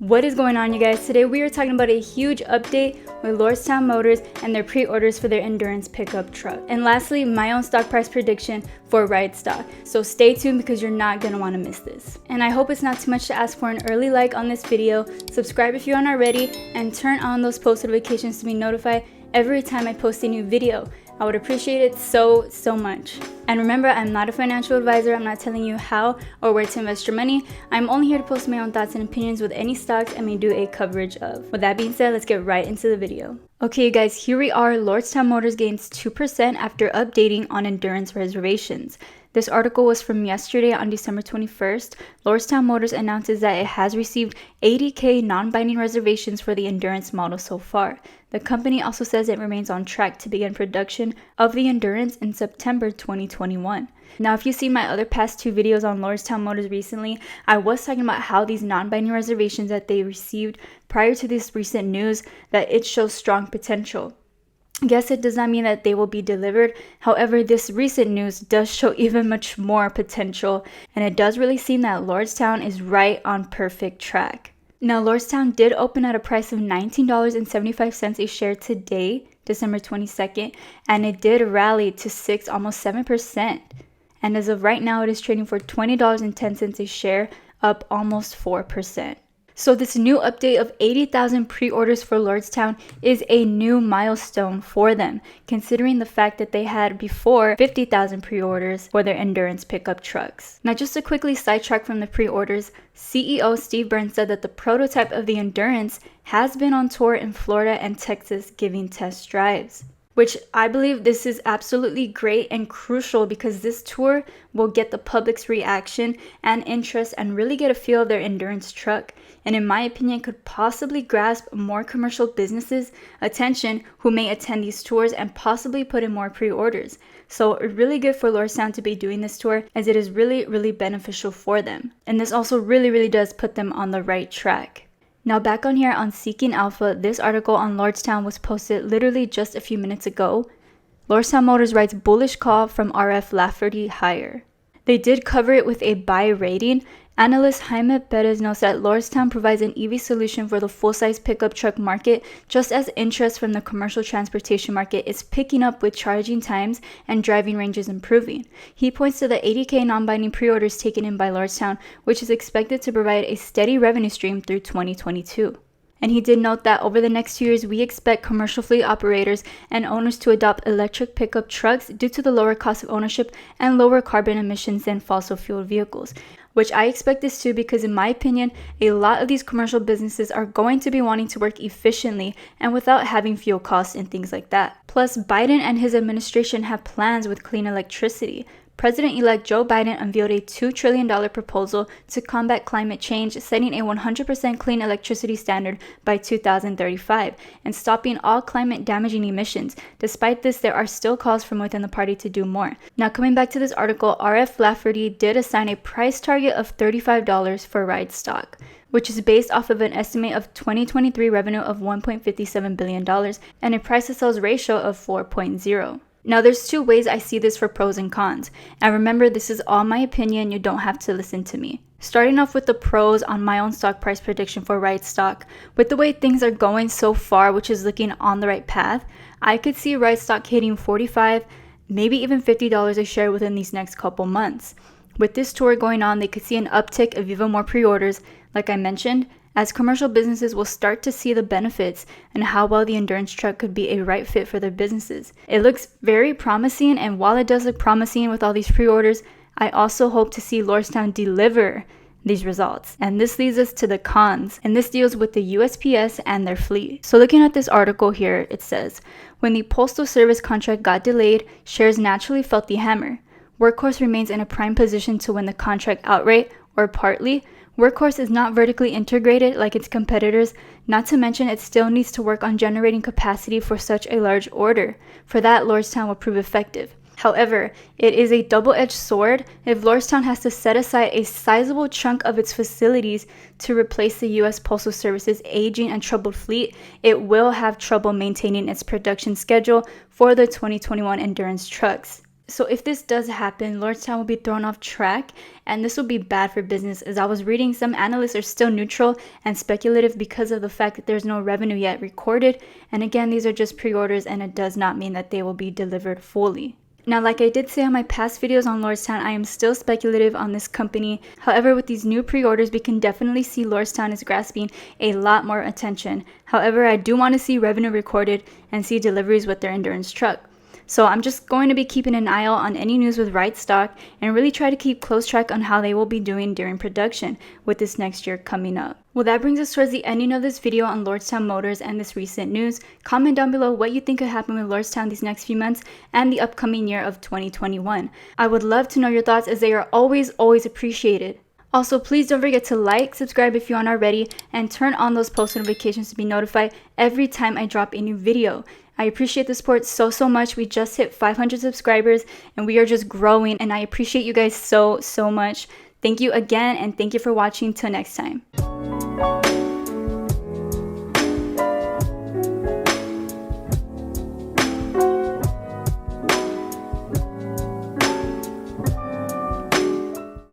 What is going on, you guys? Today we are talking about a huge update with Lordstown Motors and their pre-orders for their endurance pickup truck. And lastly, my own stock price prediction for ride stock. So stay tuned because you're not going to want to miss this. And I hope it's not too much to ask for an early like on this video, subscribe if you aren't already, and turn on those post notifications to be notified every time I post a new video. I would appreciate it so much. And remember, I'm not a financial advisor. I'm not telling you how or where to invest your money. I'm only here to post my own thoughts and opinions with any stocks I may do a coverage of. With that being said, let's get right into the video. Okay, you guys, here we are. Lordstown Motors gains 2% after updating on endurance reservations. This article was from yesterday on December 21st. Lordstown Motors announces that it has received 80K non-binding reservations for the endurance model so far. The company also says it remains on track to begin production of the endurance in September 2021. Now, if you see my other past two videos on Lordstown Motors recently, I was talking about how these non-binding reservations that they received prior to this recent news, that it shows strong potential. Yes, it does not mean that they will be delivered. However, this recent news does show even much more potential, and it does really seem that Lordstown is right on perfect track. Now, Lordstown did open at a price of $19.75 a share today, December 22nd, and it did rally to almost 7%. And as of right now, it is trading for $20.10 a share, up almost 4%. So this new update of 80,000 pre-orders for Lordstown is a new milestone for them, considering the fact that they had before 50,000 pre-orders for their endurance pickup trucks. Now, just to quickly sidetrack from the pre-orders, CEO Steve Burns said that the prototype of the endurance has been on tour in Florida and Texas giving test drives, which I believe this is absolutely great and crucial because this tour will get the public's reaction and interest and really get a feel of their endurance truck. And in my opinion, could possibly grasp more commercial businesses' attention who may attend these tours and possibly put in more pre-orders. So really good for Lordstown to be doing this tour, as it is really beneficial for them. And this also really does put them on the right track. Now, back on here on Seeking Alpha, this article on Lordstown was posted literally just a few minutes ago. Lordstown Motors writes bullish call from RF Lafferty higher. They did cover it with a buy rating. Analyst Jaime Perez notes that Lordstown provides an EV solution for the full-size pickup truck market, just as interest from the commercial transportation market is picking up with charging times and driving ranges improving. He points to the 80K non-binding pre-orders taken in by Lordstown, which is expected to provide a steady revenue stream through 2022. And he did note that over the next 2 years, we expect commercial fleet operators and owners to adopt electric pickup trucks due to the lower cost of ownership and lower carbon emissions than fossil fuel vehicles, which I expect this too, because in my opinion, a lot of these commercial businesses are going to be wanting to work efficiently and without having fuel costs and things like that. Plus, Biden and his administration have plans with clean electricity. President-elect Joe Biden unveiled a $2 trillion proposal to combat climate change, setting a 100% clean electricity standard by 2035 and stopping all climate-damaging emissions. Despite this, there are still calls from within the party to do more. Now, coming back to this article, RF Lafferty did assign a price target of $35 for ride stock, which is based off of an estimate of 2023 revenue of $1.57 billion and a price-to-sales ratio of 4.0. Now, there's two ways I see this for pros and cons. And remember, this is all my opinion. You don't have to listen to me. Starting off with the pros on my own stock price prediction for ride stock. With the way things are going so far, which is looking on the right path, I could see ride stock hitting $45, maybe even $50 a share within these next couple months. With this tour going on, they could see an uptick of even more pre-orders, like I mentioned, as commercial businesses will start to see the benefits and how well the endurance truck could be a right fit for their businesses. It looks very promising, and while it does look promising with all these pre-orders, I also hope to see Lordstown deliver these results. And this leads us to the cons, and this deals with the USPS and their fleet. So looking at this article here, it says, when the Postal Service contract got delayed, shares naturally felt the hammer. Workhorse remains in a prime position to win the contract outright or partly. Workhorse is not vertically integrated like its competitors, not to mention it still needs to work on generating capacity for such a large order. For that, Lordstown will prove effective. However, it is a double-edged sword. If Lordstown has to set aside a sizable chunk of its facilities to replace the U.S. Postal Service's aging and troubled fleet, it will have trouble maintaining its production schedule for the 2021 endurance trucks. So if this does happen, Lordstown will be thrown off track, and this will be bad for business. As I was reading, some analysts are still neutral and speculative because of the fact that there's no revenue yet recorded. And again, these are just pre-orders, and it does not mean that they will be delivered fully. Now, like I did say on my past videos on Lordstown, I am still speculative on this company. However, with these new pre-orders, we can definitely see Lordstown is grasping a lot more attention. However, I do want to see revenue recorded and see deliveries with their endurance truck. So I'm just going to be keeping an eye out on any news with Right Stock and really try to keep close track on how they will be doing during production with this next year coming up. Well, that brings us towards the ending of this video on Lordstown Motors and this recent news. Comment down below what you think could happen with Lordstown these next few months and the upcoming year of 2021. I would love to know your thoughts, as they are always appreciated. Also, please don't forget to like, subscribe if you aren't already, and turn on those post notifications to be notified every time I drop a new video. I appreciate the support so much. We just hit 500 subscribers and we are just growing, and I appreciate you guys so much. Thank you again, and thank you for watching. Till next time.